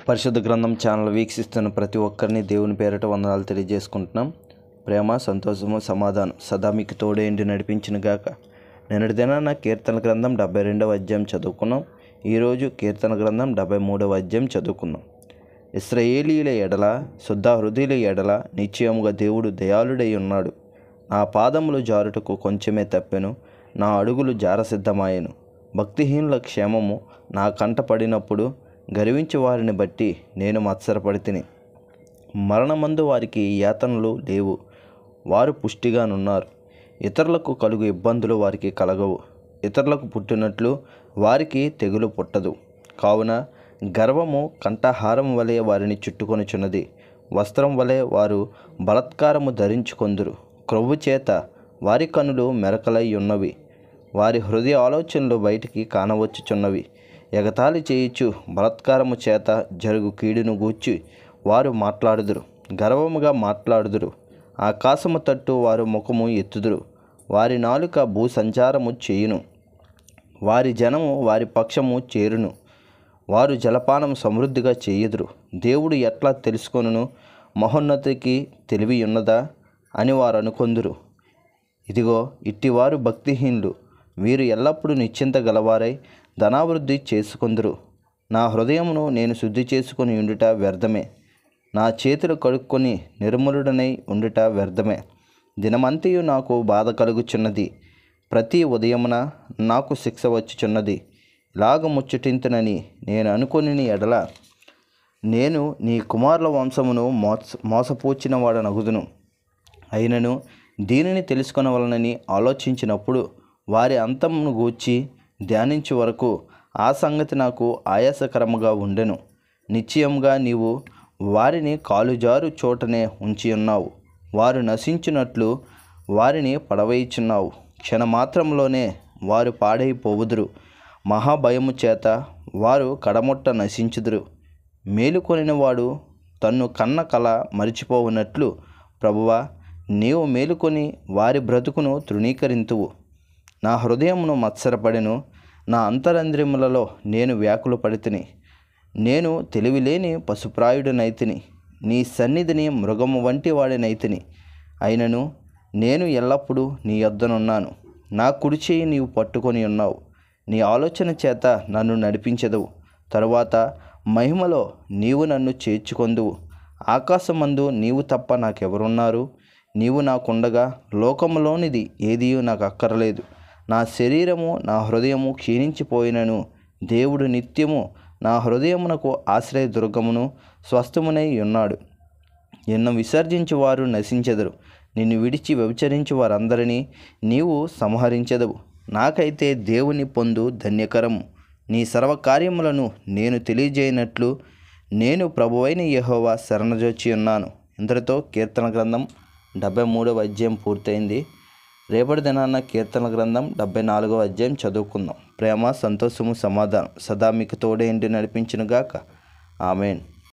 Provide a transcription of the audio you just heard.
పరిశుద్ధ గ్రంథం ఛానల్ వీక్షిస్తున్న ప్రతి ఒక్కరిని దేవుని పేరిట వందనాలు తెలియజేసుకుంటున్నాం. ప్రేమ, సంతోషము, సమాధానం సదా మీకు తోడేంటి నడిపించిన గాక. నిన్నటి దినాన కీర్తన గ్రంథం 72వ అధ్యాయం చదువుకున్నాం. ఈరోజు కీర్తన గ్రంథం 73వ అధ్యాయం చదువుకున్నాం. ఇశ్రాయేలీయుల ఎడల, శుద్ధ హృదయుల ఎడల నిశ్చయముగా దేవుడు దయాళుడై ఉన్నాడు. నా పాదములు జారుటకు కొంచెమే తప్పెను, నా అడుగులు జారసిద్ధమాయెను. భక్తిహీనుల క్షేమము నా కంట పడినప్పుడు గర్వించు వారిని బట్టి నేను మత్సరపడితిని. మరణమందు వారికి యాతనలు లేవు, వారు పుష్టిగానున్నారు. ఇతరులకు కలుగు ఇబ్బందులు వారికి కలగవు. ఇతరులకు పుట్టినట్లు వారికి తెగులు పుట్టదు. కావున గర్వము కంఠహారం వలె వారిని చుట్టుకొనుచున్నది. వస్త్రం వలె వారు బలాత్కారము ధరించుకొందురు. క్రొవ్వు చేత వారి కనులు మెరకలై ఉన్నవి. వారి హృదయ ఆలోచనలు బయటికి కానవచ్చుచున్నవి. ఎగతాళి చేయుచు బలాత్కారము చేత జరుగు కీడును గూర్చి వారు మాట్లాడుదురు, గర్వముగా మాట్లాడుదురు. ఆకాశము తట్టు వారు ముఖము ఎత్తుదురు. వారి నాలుక భూసంచారము చేయును. వారి జనము వారి పక్షము చేరును. వారు జలపానం సమృద్ధిగా చేయుదురు. దేవుడు ఎట్లా తెలుసుకొనును? మహోన్నతికి తెలివి ఉన్నదా అని వారు అనుకొందురు. ఇదిగో, ఇట్టివారు భక్తిహీనులు. వీరు ఎల్లప్పుడూ నిశ్చింత గలవారై ధనాభివృద్ధి చేసుకొందురు. నా హృదయమును నేను శుద్ధి చేసుకొని ఉండుట వ్యర్థమే. నా చేతులు కడుక్కొని నిర్మలుడనై ఉండుట వ్యర్థమే. దినమంతయు నాకు బాధ కలుగుచున్నది. ప్రతి ఉదయమున నాకు శిక్ష వచ్చుచున్నది. ఇలాగ ముచ్చటింతునని నేను అనుకొని ఎడల నేను నీ కుమారుల వంశమును మోసపూచిన వాడనగుదును. అయినను దీనిని తెలుసుకొనవలనని ఆలోచించినప్పుడు వారి అంతమును గూర్చి ధ్యానించే వరకు ఆ సంగతి నాకు ఆయాసకరముగా ఉండెను. నిశ్చయముగా నీవు వారిని కాలుజారు చోటనే ఉంచి ఉన్నావు. వారు నశించినట్లు వారిని పడవేయుచున్నావు. క్షణమాత్రంలోనే వారు పాడైపోవుదురు. మహాభయము చేత వారు కడముట్ట నశించుదురు. మేలుకొనినవాడు తన్ను కన్న కల మరిచిపోవునట్లు ప్రభువా, నీవు మేలుకొని వారి బ్రతుకును తృణీకరింతువు. నా హృదయమును మత్సరపడెను. నా అంతరంద్రియములలో నేను వ్యాకులు పడితిని. నేను తెలివిలేని పశుప్రాయుడనైతిని. నీ సన్నిధిని మృగము వంటి వాడినైతిని. అయినను నేను ఎల్లప్పుడూ నీ యొద్దనున్నాను. నా కుడి చేయి నీవు పట్టుకొని ఉన్నావు. నీ ఆలోచన చేత నన్ను నడిపించెదవు. తరువాత మహిమలో నీవు నన్ను చేర్చుకొందువు. ఆకాశమందు నీవు తప్ప నాకెవరున్నారు? నీవు నాకుండగా లోకములోనిది ఏదియూ నాకు అక్కరలేదు. నా శరీరము నా హృదయము క్షీణించిపోయినను దేవుడు నిత్యము నా హృదయమునకు ఆశ్రయదుర్గమును స్వస్థమునై ఉన్నాడు. నిన్ను విసర్జించు వారు నశించెదరు. నిన్ను విడిచి వ్యభిచరించు వారందరినీ నీవు సంహరించెదవు. నాకైతే దేవుని పొందు ధన్యకరము. నీ సర్వకార్యములను నేను తెలియజేయనట్లు నేను ప్రభువైన యెహోవా శరణజొచ్చి ఉన్నాను. ఇంతటితో కీర్తన గ్రంథం 73వ అధ్యాయం పూర్తయింది. రేపటి దినాన కీర్తన గ్రంథం 74వ అధ్యాయం చదువుకుందాం. ప్రేమ, సంతోషము, సమాధానం సదా మీకు తోడేంటి నడిపించును గాక. ఆమేన్.